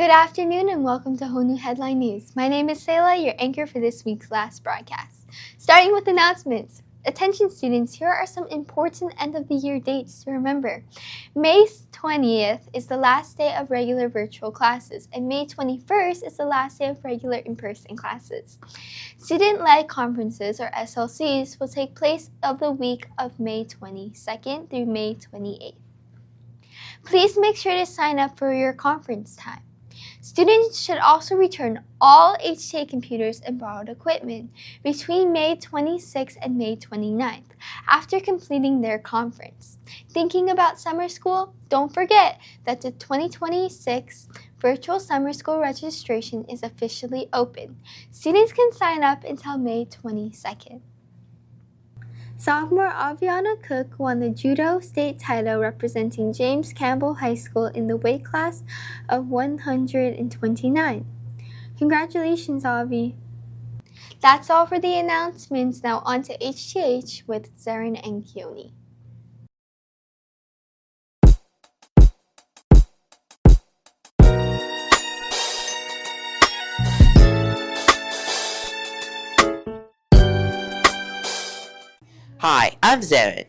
Good afternoon and welcome to Honu Headline News. My name is Sayla, your anchor for this week's last broadcast. Starting with announcements. Attention students, here are some important end-of-the-year dates to remember. May 20th is the last day of regular virtual classes, and May 21st is the last day of regular in-person classes. Student-led conferences, or SLCs, will take place of the week of May 22nd through May 28th. Please make sure to sign up for your conference time. Students should also return all HTA computers and borrowed equipment between May 26th and May 29th after completing their conference. Thinking about summer school? Don't forget that the 2026 virtual summer school registration is officially open. Students can sign up until May 22nd. Sophomore Aviana Cook won the judo state title representing James Campbell High School in the weight class of 129. Congratulations, Avi. That's all for the announcements. Now on to HTH with Zarin and Keone. Hi, I'm Zarin,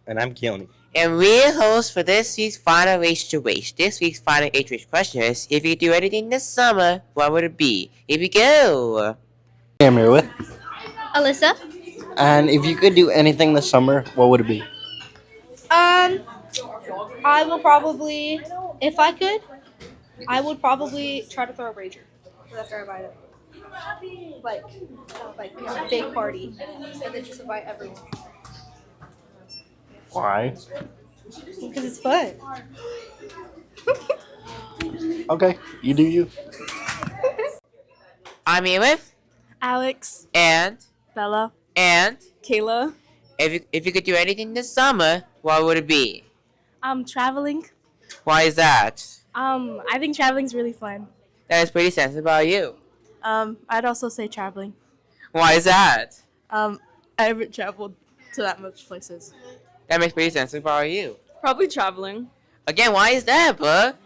And I'm Keone. and we're hosts for this week's final H2H. This week's final H2H question is, if you could do anything this summer, what would it be? Here we go! I'm here with. Alyssa? And if you could do anything this summer, what would it be? I will probably, if I could, I would probably try to throw a rager. After I invite it. Like a big party. And then just invite everyone. Why? Because it's fun. Okay, you do you. I'm here with, Alex, and, Bella, Kayla. if you could do anything this summer, what would it be? Traveling. Why is that? I think traveling's really fun. That is pretty sensitive about you. I'd also say traveling. Why is that? I haven't traveled to that much places. That makes pretty sense about you. Probably traveling. Again, why is that, bud?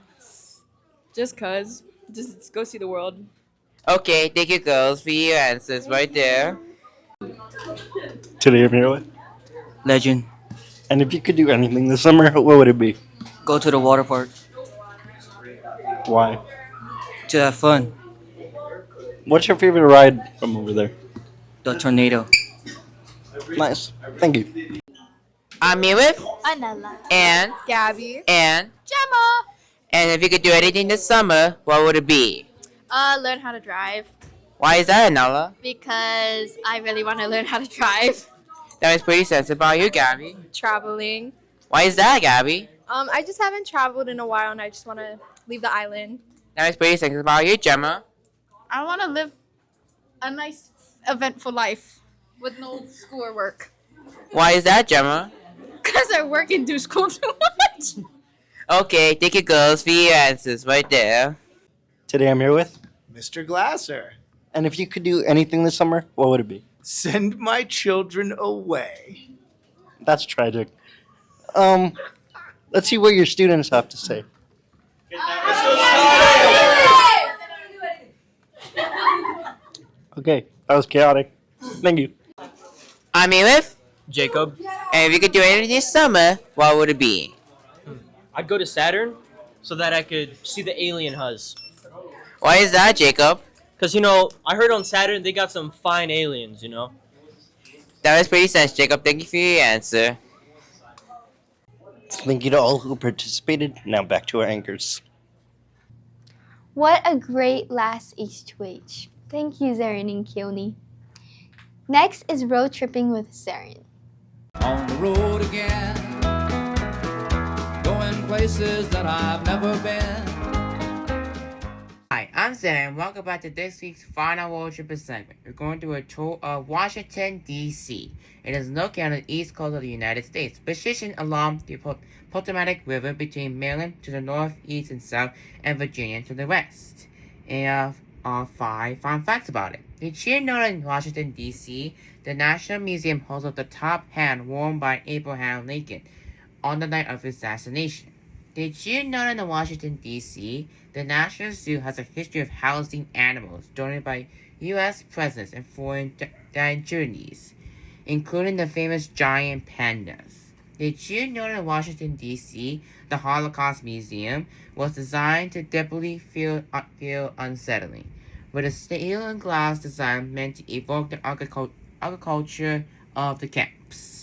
Just cause. Just go see the world. Okay, thank you girls for your answers right there. Today I'm here with. Legend. And if you could do anything this summer, what would it be? Go to the water park Why? to have fun. What's your favorite ride from over there? The tornado. Nice. Thank you. I'm here with, Anela. and, Gabby. and, Gemma. and if you could do anything this summer, what would it be? Learn how to drive. Why is that, Nala? Because I really want to learn how to drive. That was pretty sensitive about you, Gabby. Traveling. Why is that, Gabby? I just haven't traveled in a while and I just want to leave the island. That was pretty sensitive about you, Gemma. I want to live a nice, eventful life with no school or work. Why is that, Gemma? Because I work and do school too much. Okay, thank you girls for your answers right there. Today I'm here with. Mr. Glasser, And if you could do anything this summer, what would it be? send my children away. That's tragic. Let's see what your students have to say. Okay, that was chaotic. Thank you. I'm here with, Jacob. and if you could do anything this summer, what would it be? I'd go to Saturn so that I could see the alien huz. Why is that, Jacob? Because, I heard on Saturn they got some fine aliens, That was pretty sensitive, Jacob. Thank you for your answer. Thank you to all who participated. Now back to our anchors. What a great last H2H. Thank you, Zarin and Keone. Next is road tripping with Zarin. On the road again, going places that I've never been. Hi, I'm Sam, and welcome back to this week's final road trip segment. We're going to a tour of Washington, D.C. It is located on the east coast of the United States, positioned along the Potomac River between Maryland to the northeast and south, and Virginia to the west. And 5 fun facts about it. Each year known in Washington, D.C., the National Museum holds up the top hand worn by Abraham Lincoln on the night of his assassination. Did you know that in Washington, D.C., the National Zoo has a history of housing animals donated by U.S. presidents and foreign dignitaries, including the famous giant pandas? Did you know that in Washington, D.C., the Holocaust Museum was designed to deeply feel unsettling, with a steel and glass design meant to evoke the agriculture of the camps?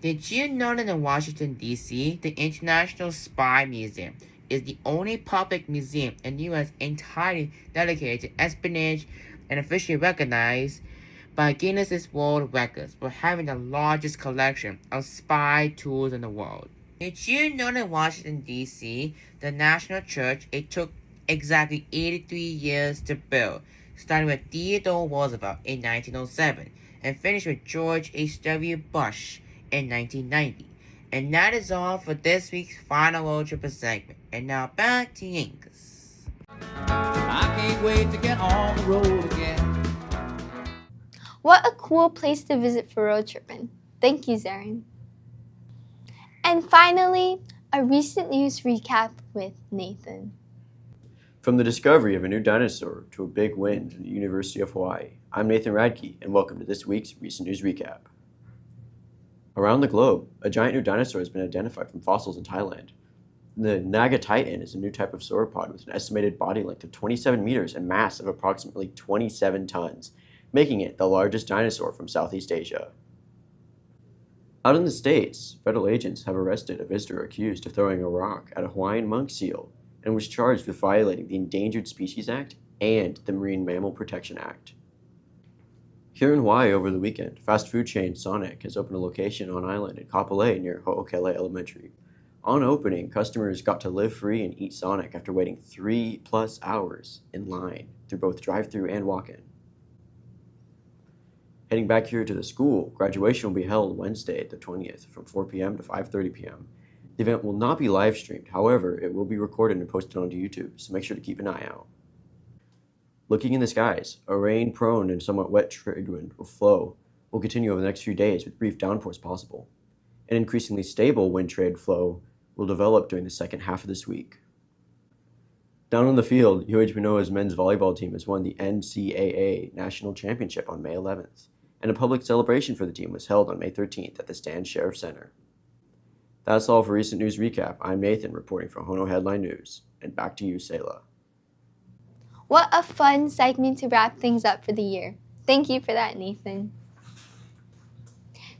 Did you know that in Washington, D.C., the International Spy Museum is the only public museum in the U.S. entirely dedicated to espionage and officially recognized by Guinness World Records for having the largest collection of spy tools in the world? Did you know that in Washington, D.C., the National Church, it took exactly 83 years to build, starting with Theodore Roosevelt in 1907 and finished with George H.W. Bush in 1990. And that is all for this week's Final Road Trip segment. And now back to Yankees. I can't wait to get on the road again. What a cool place to visit for road tripping. Thank you, Zarin. And finally, a recent news recap with Nathan. From the discovery of a new dinosaur to a big win from the University of Hawaii, I'm Nathan Radke, and welcome to this week's recent news recap. Around the globe, a giant new dinosaur has been identified from fossils in Thailand. The Naga Titan is a new type of sauropod with an estimated body length of 27 meters and mass of approximately 27 tons, making it the largest dinosaur from Southeast Asia. Out in the States, federal agents have arrested a visitor accused of throwing a rock at a Hawaiian monk seal and was charged with violating the Endangered Species Act and the Marine Mammal Protection Act. Here in Hawaii over the weekend, fast food chain Sonic has opened a location on island in Kapolei near Ho'okele Elementary. On opening, customers got to live free and eat Sonic after waiting 3+ hours in line through both drive-thru and walk-in. Heading back here to the school, graduation will be held Wednesday, the 20th, from 4 p.m. to 5:30 p.m. The event will not be live streamed, however, it will be recorded and posted onto YouTube, so make sure to keep an eye out. Looking in the skies, a rain-prone and somewhat wet trade wind will continue over the next few days with brief downpours possible. An increasingly stable wind trade flow will develop during the second half of this week. Down on the field, UH Manoa's men's volleyball team has won the NCAA National Championship on May 11th, and a public celebration for the team was held on May 13th at the Stan Sheriff Center. That's all for recent news recap. I'm Nathan reporting for Hono Headline News, and back to you, Selah. What a fun segment to wrap things up for the year. Thank you for that, Nathan.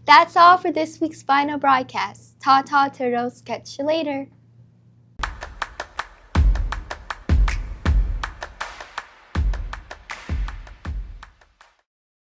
That's all for this week's final broadcast. Ta-ta, turtles. Catch you later.